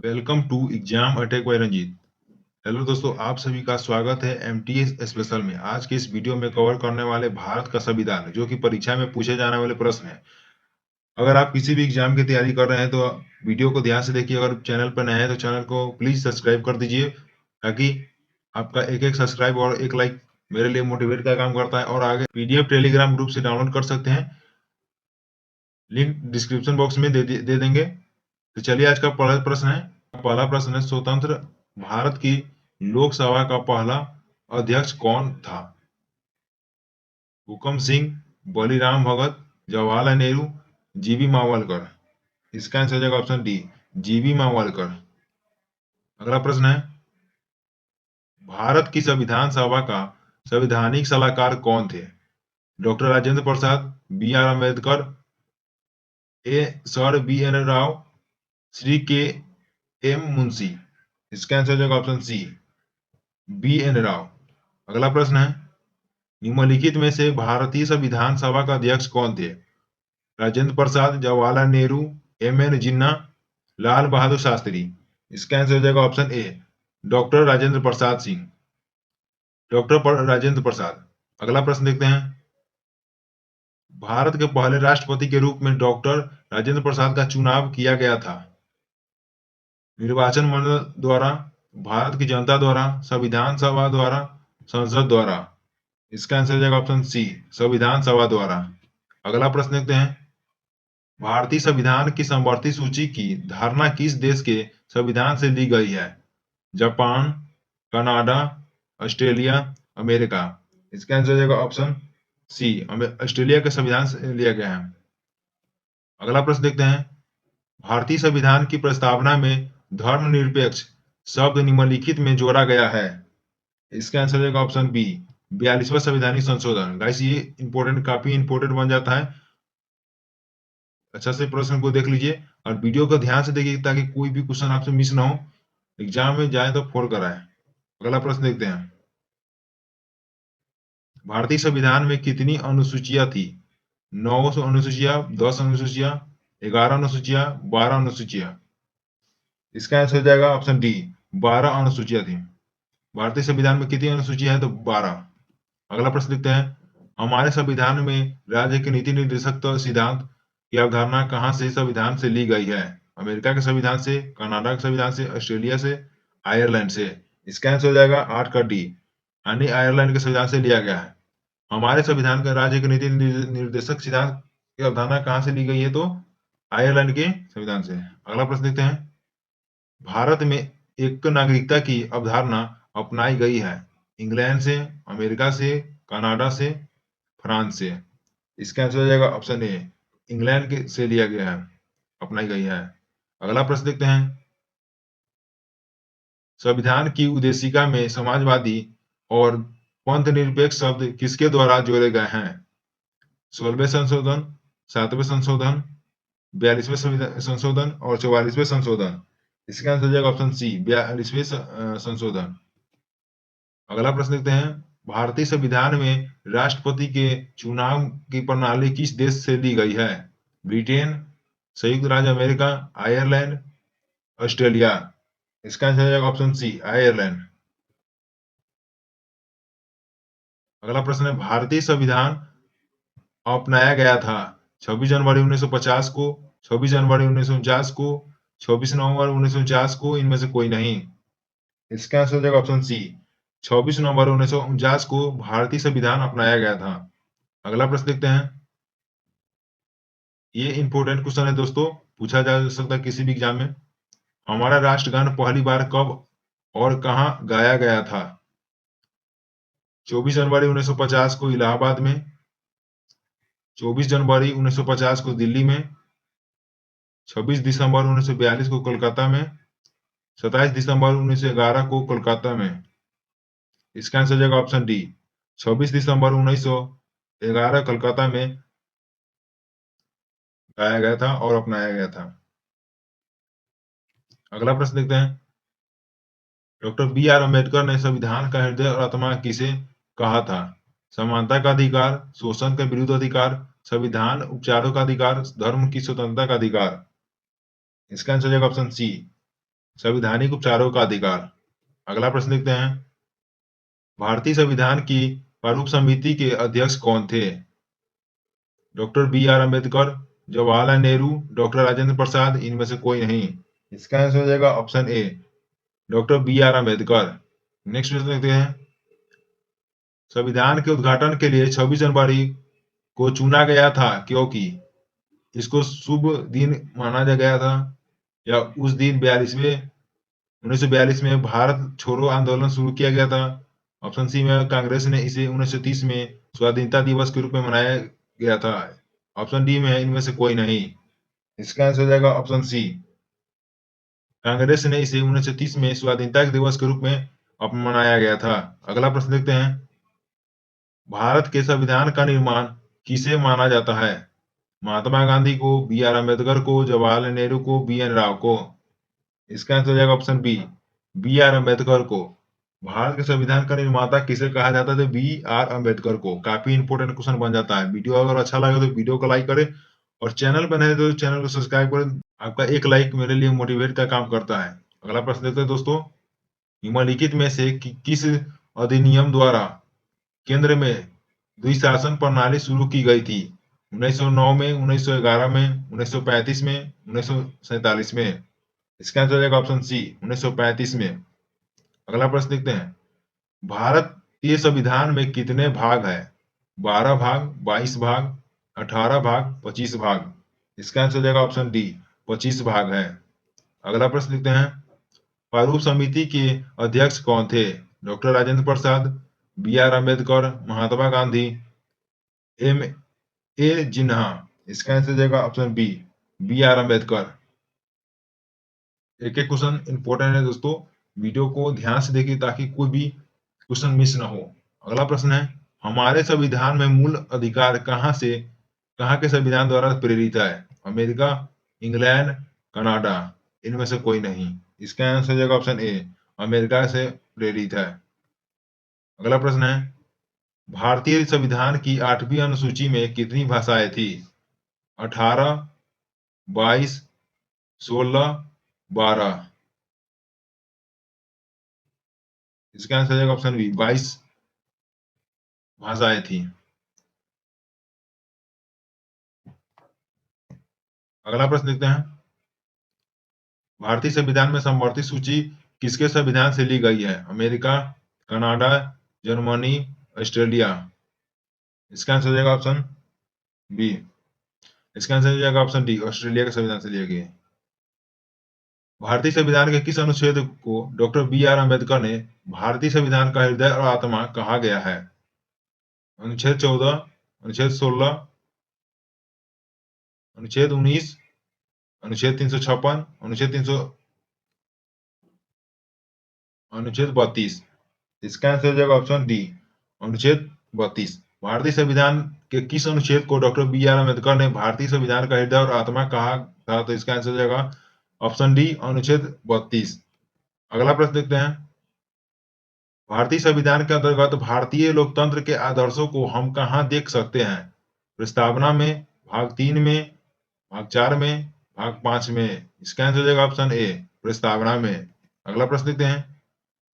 Welcome to exam attack by Ranjit. Hello दोस्तों, आप सभी का स्वागत है एमटीएस स्पेशल में। आज के इस वीडियो में कवर करने वाले भारत का संविधान, जो कि परीक्षा में पूछे जाने वाले प्रश्न है। अगर आप किसी भी एग्जाम की तैयारी कर रहे हैं तो वीडियो को ध्यान से देखिए। अगर चैनल पर नए हैं तो चैनल को प्लीज सब्सक्राइब कर दीजिए, ताकि आपका एक एक सब्सक्राइब और एक लाइक मेरे लिए मोटिवेट का काम करता है। और आगे पीडीएफ टेलीग्राम ग्रुप से डाउनलोड कर सकते हैं, लिंक डिस्क्रिप्शन बॉक्स में दे देंगे। तो चलिए, आज का पहला प्रश्न है। पहला प्रश्न है, स्वतंत्र भारत की लोकसभा का पहला अध्यक्ष कौन था? हुकम सिंह, बलीराम भगत, जवाहरलाल नेहरू, जीबी मावलकर। इसका आंसर हो जाएगा ऑप्शन डी, जीबी मावलकर। अगला प्रश्न है, भारत की संविधान सभा का संवैधानिक सलाहकार कौन थे? Doctor Rajendra Prasad, B R Ambedkar, A sir B N Rau, Shri K M Munshi. इसका आंसर हो जाएगा option C, B N Rau. अगला प्रश्न है, निम्नलिखित में से भारतीय संविधान सभा का अध्यक्ष कौन थे? Rajendra Prasad, Jawaharlal Nehru, M N Jinnah, Lal Bahadur Shastri. इसका आंसर हो जाएगा option A, doctor Rajendra Prasad Singh, doctor Rajendra Prasad. अगला प्रश्न देखते हैं, भारत के पहले राष्ट्रपति के रूप में डॉक्टर राजेंद्र प्रसाद का चुनाव किया गया था? निर्वाचन मंडल द्वारा, भारत की जनता द्वारा, संविधान सभा द्वारा, संसद द्वारा। इसका आंसर हो जाएगा ऑप्शन सी, संविधान सभा द्वारा। अगला प्रश्न देखते हैं, भारतीय संविधान की समवर्ती सूची की धारणा किस देश के संविधान से ली गई है? Japan, Canada, Australia, America. इसका आंसर हो जाएगा ऑप्शन सी, ऑस्ट्रेलिया के संविधान से लिया गया है। अगला प्रश्न देखते हैं, भारतीय संविधान की प्रस्तावना में धर्मनिरपेक्ष शब्द निम्नलिखित में जोड़ा गया है। इसका आंसर हो जाएगा ऑप्शन बी, 42वां संवैधानिक संशोधन। गाइस, ये इंपॉर्टेंट, काफी इंपॉर्टेंट बन जाता है। अच्छा से प्रश्न को देख लीजिए और वीडियो को ध्यान से देखिए, ताकि कोई भी क्वेश्चन आपसे मिस ना हो, एग्जाम में जाए तो फोड़ कर आए। अगला प्रश्न देखते हैं, भारतीय संविधान में कितनी अनुसूचियां थी? 9 अनुसूचियां, 10 अनुसूचियां, 11 अनुसूचियां, 12 अनुसूचियां। इसका आंसर हो जाएगा ऑप्शन डी, 12 अनुसूचियां थी। भारतीय संविधान में कितनी अनुसूचियां है? तो 12। अगला प्रश्न देखते हैं, हमारे संविधान में राज्य के नीति निर्देशक सिद्धांत की अवधारणा कहाँ से संविधान से ली गई है? अमेरिका के संविधान से, कनाडा के संविधान से, ऑस्ट्रेलिया से, आयरलैंड से। इसका आंसर हो जाएगा 8 का डी, यानी आयरलैंड के संविधान से लिया गया है। हमारे संविधान का राज्य के नीति निर्देशक सिद्धांत की अवधारणा कहाँ से ली गई है? तो आयरलैंड के संविधान से। अगला प्रश्न देखते हैं, भारत में एक नागरिकता की अवधारणा अपनाई गई है? इंग्लैंड से, अमेरिका से, कनाडा से, फ्रांस से। इसका आंसर हो जाएगा ऑप्शन ए, इंग्लैंड के से लिया गया है, अपनाई गई है। अगला प्रश्न देखते हैं, संविधान की उद्देशिका में समाजवादी और पंथ निरपेक्ष शब्द किसके द्वारा जोड़े गए हैं? 16वें संशोधन, 7वें संशोधन, 42वें संशोधन और 44वें संशोधन। इसका आंसर हो जाएगा ऑप्शन सी, 42वें संशोधन। अगला प्रश्न देखते हैं, भारतीय संविधान में राष्ट्रपति के चुनाव की प्रणाली किस देश से ली गई है? ब्रिटेन, संयुक्त राज्य अमेरिका, आयरलैंड, ऑस्ट्रेलिया। इसका आंसर हो जाएगा ऑप्शन सी, आयरलैंड। अगला प्रश्न है, भारतीय संविधान अपनाया गया था 26 जनवरी 1950 को, 26 जनवरी 1949 को, 26 नवंबर 1949 को, इनमें से कोई नहीं। इसका आंसर हो जाएगा ऑप्शन सी, 26 नवंबर 1949 को भारतीय संविधान अपनाया गया था। अगला प्रश्न देखते हैं, ये इंपॉर्टेंट क्वेश्चन है दोस्तों, पूछा जा सकता है किसी भी एग्जाम में। हमारा राष्ट्रगान पहली बार कब और कहां गाया गया था? 24 जनवरी 1950 को इलाहाबाद में, 24 जनवरी 1950 को दिल्ली में, 26 दिसंबर 1942 को कोलकाता में, 27 दिसंबर 1911 को कोलकाता में। इसका आंसर हो जाएगा ऑप्शन डी, 26 दिसंबर 1911 कोलकाता में गाया गया था और अपनाया गया था। अगला प्रश्न देखते हैं, डॉक्टर बी आर अम्बेडकर ने संविधान का हृदय और आत्मा किसे कहा था? समानता का अधिकार, शोषण के विरुद्ध अधिकार, संविधान उपचारों का अधिकार, धर्म की स्वतंत्रता का अधिकार। इसका आंसर हो जाएगा ऑप्शन सी, संवैधानिक उपचारों का अधिकार। अगला प्रश्न देखते हैं, भारतीय संविधान की प्रारूप समिति के अध्यक्ष कौन थे? Doctor B R Ambedkar, Jawaharlal Nehru, doctor Rajendra Prasad, इनमें से कोई नहीं। इसका आंसर हो जाएगा option A, doctor B R Ambedkar. Next प्रश्न देखते हैं, संविधान के उद्घाटन के लिए 26 जनवरी को चुना गया था क्योंकि इसको शुभ दिन माना गया था, या उस दिन 1942 में भारत छोड़ो आंदोलन शुरू किया गया था। ऑप्शन सी में कांग्रेस ने इसे 1930 में स्वाधीनता दिवस के रूप में मनाया गया था। ऑप्शन डी में है इनमें से कोई नहीं। इसका आंसर हो जाएगा ऑप्शन सी, कांग्रेस ने इसे 1930 में स्वाधीनता दिवस के रूप में मनाया गया था। अगला प्रश्न देखते हैं, भारत के संविधान का निर्माण किसे माना जाता है? महात्मा गांधी को, बी आर अम्बेडकर को, जवाहरलाल नेहरू को, बी एन राव को। इसका आंसर हो जाएगा ऑप्शन बी आर अम्बेडकर को। भारत के संविधान का निर्माता किसे कहा जाता है? बी आर अम्बेडकर को। काफी इंपोर्टेंट क्वेश्चन बन जाता है। वीडियो अगर अच्छा लगे तो वीडियो को लाइक करें और चैनल पर नए तो चैनल को सब्सक्राइब करें। आपका एक लाइक मेरे लिए मोटिवेट का काम करता है। अगला प्रश्न देखते हैं दोस्तों, निम्नलिखित में से किस अधिनियम द्वारा केंद्र में द्विशासन प्रणाली शुरू की गई थी? 1909 में, 1911 में, 1935 में, 1947 में। इसका आंसर हो जाएगा ऑप्शन सी, 1935 में। अगला प्रश्न देखते हैं, भारतीय संविधान में कितने भाग है? 12 भाग, 22 भाग, 18 भाग, 25 भाग। इसका आंसर हो जाएगा ऑप्शन डी, 25 भाग है। अगला प्रश्न देखते हैं, प्रारूप समिति के अध्यक्ष कौन थे? Doctor Rajendra Prasad, B R Ambedkar, Mahatma Gandhi, M A Jinnah. इसका आंसर हो जाएगा ऑप्शन बी आर अम्बेडकर। एक एक क्वेश्चन इंपॉर्टेंट है दोस्तों, वीडियो को ध्यान से देखिए ताकि कोई भी क्वेश्चन मिस ना हो। अगला प्रश्न है, हमारे संविधान में मूल अधिकार कहाँ के संविधान द्वारा प्रेरित है? अमेरिका, इंग्लैंड, कनाडा, इनमें से कोई नहीं। इसका आंसर हो जाएगा ऑप्शन ए, अमेरिका से प्रेरित है। अगला प्रश्न है, भारतीय संविधान की 8वीं अनुसूची में कितनी भाषाएं थी? 18, 22, 16, 12। इसका आंसर हो जाएगा ऑप्शन बी, 22 भाषाएं थी। अगला प्रश्न देखते हैं, भारतीय संविधान में समवर्ती सूची किसके संविधान से ली गई है? America, Canada, Germany, Australia. इसका आंसर हो जाएगा ऑप्शन बी। इसका आंसर हो जाएगा ऑप्शन डी, ऑस्ट्रेलिया के संविधान से लिए गए। भारतीय संविधान के किस अनुच्छेद को डॉक्टर बी आर अम्बेडकर ने भारतीय संविधान का हृदय और आत्मा कहा गया है? अनुच्छेद 14, अनुच्छेद 16, अनुच्छेद 19, अनुच्छेद 356, अनुच्छेद 32। इसका आंसर हो जाएगा ऑप्शन डी, अनुच्छेद 32। भारतीय संविधान के किस अनुच्छेद को डॉक्टर बी आर अम्बेडकर ने भारतीय संविधान का हृदय और आत्मा कहा था? तो इसका आंसर हो जाएगा ऑप्शन डी, अनुच्छेद 32। अगला प्रश्न देखते हैं, भारतीय संविधान के अंतर्गत भारतीय लोकतंत्र के आदर्शों को हम कहाँ देख सकते हैं? प्रस्तावना में, भाग 3 में, भाग 4 में, भाग 5 में। इसका आंसर हो जाएगा ऑप्शन ए, प्रस्तावना में। अगला प्रश्न देखते हैं,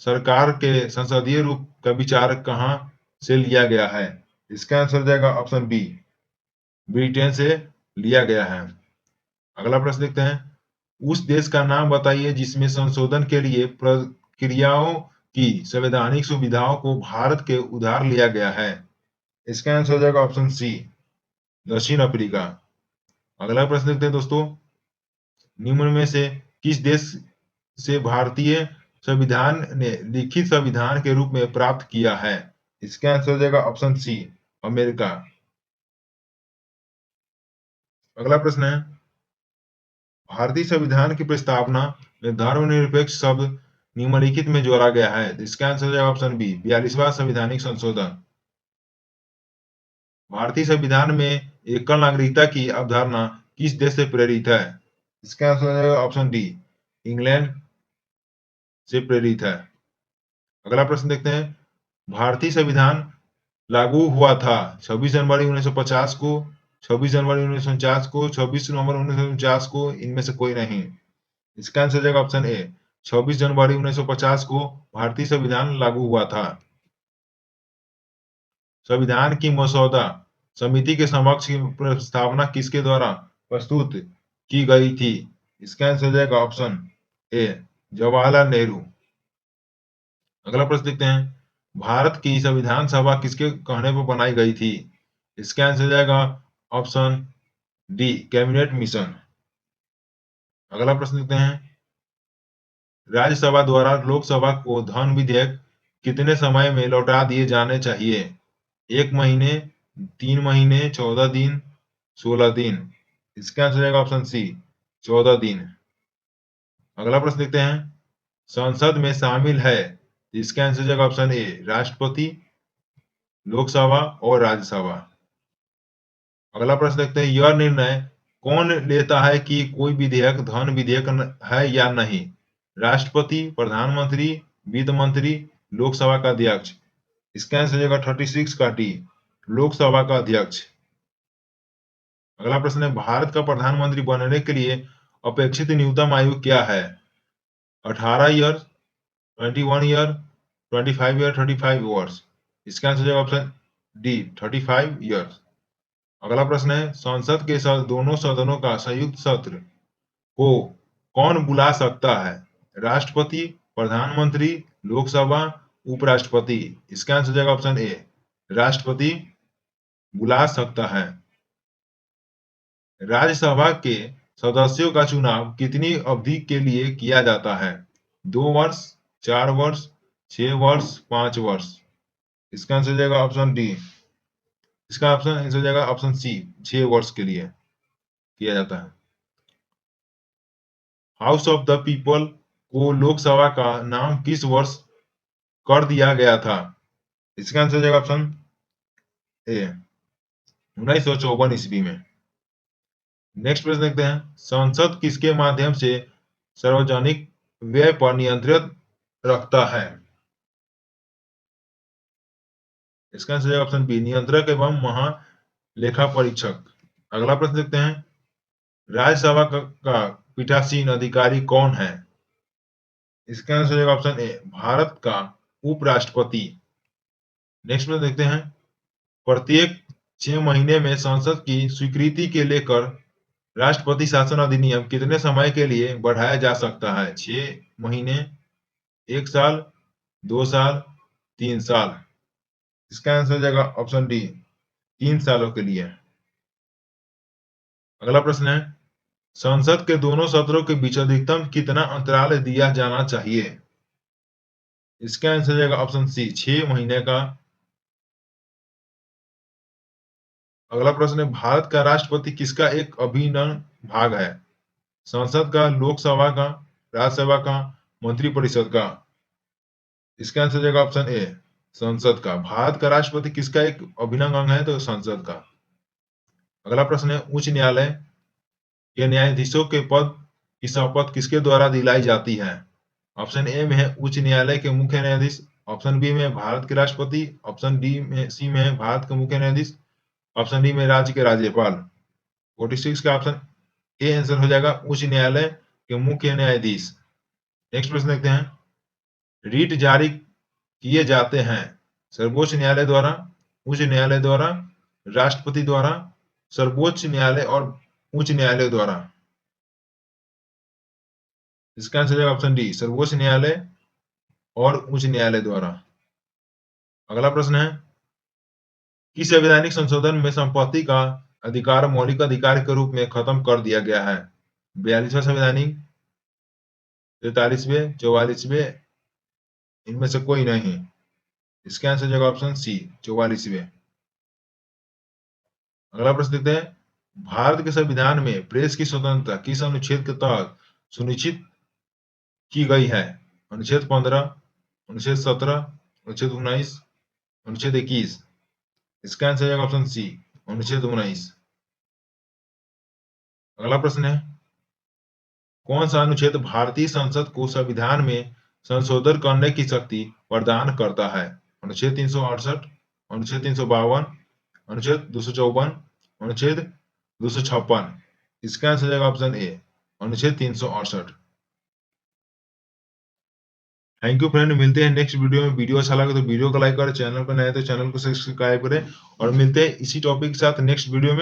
सरकार के संसदीय रूप का विचार कहाँ से लिया गया है? इसका आंसर हो जाएगा ऑप्शन बी, ब्रिटेन से लिया गया है। अगला प्रश्न देखते हैं, उस देश का नाम बताइए जिसमें संशोधन के लिए प्रक्रियाओं की संवैधानिक सुविधाओं को भारत के उधार लिया गया है। इसका आंसर हो जाएगा ऑप्शन सी, दक्षिण अफ्रीका। अगला प्रश्न देखते हैं दोस्तों, निम्न में से किस देश से भारतीय संविधान ने लिखित संविधान के रूप में प्राप्त किया है? इसका आंसर हो जाएगा ऑप्शन सी, अमेरिका। अगला प्रश्न है, भारतीय संविधान की प्रस्तावना में धर्मनिरपेक्ष शब्द निम्नलिखित में जोड़ा गया है। इसका आंसर हो जाएगा ऑप्शन बी, 42वां संवैधानिक संशोधन। भारतीय संविधान में एकल नागरिकता की अवधारणा किस देश से प्रेरित है? इसका आंसर हो जाएगा ऑप्शन डी, इंग्लैंड से प्रेरित है। अगला प्रश्न देखते हैं, भारतीय संविधान लागू हुआ था 26 जनवरी 1950 को, 26 जनवरी 1949 को, 26 नवंबर 1949 को, इनमें से कोई नहीं। इसका आंसर हो जाएगा ऑप्शन ए, 26 जनवरी 1950 को भारतीय संविधान लागू हुआ था। संविधान की मसौदा समिति के समक्ष की प्रस्तावना किसके द्वारा प्रस्तुत की गई थी? इसका आंसर हो जाएगा ऑप्शन ए जवाहरलाल नेहरू। अगला प्रश्न देखते हैं, भारत की संविधान सभा किसके कहने पर बनाई गई थी? इसका आंसर हो जाएगा ऑप्शन डी कैबिनेट मिशन। अगला प्रश्न देखते हैं, राज्यसभा द्वारा लोकसभा को धन विधेयक कितने समय में लौटा दिए जाने चाहिए? 1 महीने, 3 महीने, 14 दिन, 16 दिन। इसका आंसर हो जाएगा ऑप्शन सी 14 दिन। अगला प्रश्न देखते हैं, संसद में शामिल है, इसका आंसर हो जाएगा ऑप्शन ए राष्ट्रपति, लोकसभा और राज्यसभा। अगला प्रश्न देखते हैं, यह निर्णय कौन लेता है कि कोई विधेयक धन विधेयक है या नहीं? राष्ट्रपति, प्रधानमंत्री, वित्त मंत्री, लोकसभा का अध्यक्ष। इसका आंसर हो जाएगा 36 का डी लोकसभा का अध्यक्ष। अगला प्रश्न है, भारत का प्रधानमंत्री बनने के लिए अपेक्षित न्यूनतम आयु क्या है? 18 ईयर, 21 ईयर, 25 ईयर, 35 वर्ष। इसका आंसर हो जाएगा ऑप्शन डी 35 ईयर्स। अगला प्रश्न है, संसद के दोनों सदनों का संयुक्त सत्र को कौन बुला सकता है? राष्ट्रपति, प्रधानमंत्री, लोकसभा, उपराष्ट्रपति। इसका आंसर हो जाएगा ऑप्शन ए राष्ट्रपति बुला सकता है। राज्यसभा के सदस्यों का चुनाव कितनी अवधि के लिए किया जाता है? 2 वर्ष, 4 वर्ष, 6 वर्ष, 5 वर्ष। इसका आंसर हो जाएगा ऑप्शन डी। इसका आंसर हो जाएगा ऑप्शन सी 6 वर्ष के लिए किया जाता है। हाउस ऑफ द पीपल को लोकसभा का नाम किस वर्ष कर दिया गया था? इसका आंसर हो जाएगा ऑप्शन ए 1954 ईस्वी में। नेक्स्ट प्रश्न देखते हैं, संसद किसके माध्यम से सार्वजनिक व्यय पर नियंत्रण रखता है? इसका आंसर है ऑप्शन बी नियंत्रक एवं महालेखा परीक्षक। अगला प्रश्न देखते हैं, राज्यसभा का पीठासीन अधिकारी कौन है? इसका आंसर है ऑप्शन ए भारत का उपराष्ट्रपति। नेक्स्ट प्रश्न देखते हैं, प्रत्येक 6 महीने में संसद की स्वीकृति के लेकर राष्ट्रपति शासन अधिनियम कितने समय के लिए बढ़ाया जा सकता है? 6 महीने, 1 साल, 2 साल, 3 साल। इसका आंसर हो जाएगा ऑप्शन डी 3 सालों के लिए। अगला प्रश्न है, संसद के दोनों सत्रों के बीच अधिकतम कितना अंतराल दिया जाना चाहिए? इसका आंसर हो जाएगा ऑप्शन सी 6 महीने का। अगला प्रश्न है, भारत का राष्ट्रपति किसका एक अभिन्न भाग है? संसद का, लोकसभा का, राज्यसभा का, मंत्रिपरिषद का। इसका आंसर हो जाएगा ऑप्शन ए संसद का। भारत का राष्ट्रपति किसका एक अभिन्न अंग है? तो संसद का। अगला प्रश्न है, उच्च न्यायालय के न्यायाधीशों के पद की शपथ किसके द्वारा दिलाई जाती है? ऑप्शन ए में है उच्च न्यायालय के मुख्य न्यायाधीश, ऑप्शन बी में भारत के राष्ट्रपति, ऑप्शन सी में है भारत के मुख्य न्यायाधीश, ऑप्शन डी में राज्य के राज्यपाल। 46 का ऑप्शन ए आंसर हो जाएगा उच्च न्यायालय के मुख्य न्यायाधीश। नेक्स्ट प्रश्न देखते हैं, रीट जारी किए जाते हैं सर्वोच्च न्यायालय द्वारा, उच्च न्यायालय द्वारा, राष्ट्रपति द्वारा, सर्वोच्च न्यायालय और उच्च न्यायालय द्वारा। इसका आंसर है ऑप्शन डी सर्वोच्च न्यायालय और उच्च न्यायालय द्वारा। अगला प्रश्न है, किस संवैधानिक संशोधन में संपत्ति का अधिकार मौलिक अधिकार के रूप में खत्म कर दिया गया है? 42वां संवैधानिक, 43वें, 44वें, इनमें से कोई नहीं। इसका आंसर होगा ऑप्शन सी 44वें। अगला प्रश्न देखते हैं, भारत के संविधान में प्रेस की स्वतंत्रता किस अनुच्छेद के तहत सुनिश्चित की गई है? अनुच्छेद 15, अनुच्छेद 17, अनुच्छेद 19, अनुच्छेद 21। इसका आंसर है ऑप्शन सी अनुच्छेद 19। अगला प्रश्न है, कौन सा अनुच्छेद भारतीय संसद को संविधान में संशोधन करने की शक्ति प्रदान करता है? अनुच्छेद 368, अनुच्छेद 352, अनुच्छेद 254, अनुच्छेद 256। इसका आंसर है ऑप्शन ए अनुच्छेद 368। थैंक यू फ्रेंड, मिलते हैं नेक्स्ट वीडियो में। वीडियो अच्छा लगे तो वीडियो को लाइक करें, चैनल पर नए तो चैनल को सब्सक्राइब करें, और मिलते हैं इसी टॉपिक के साथ नेक्स्ट वीडियो में।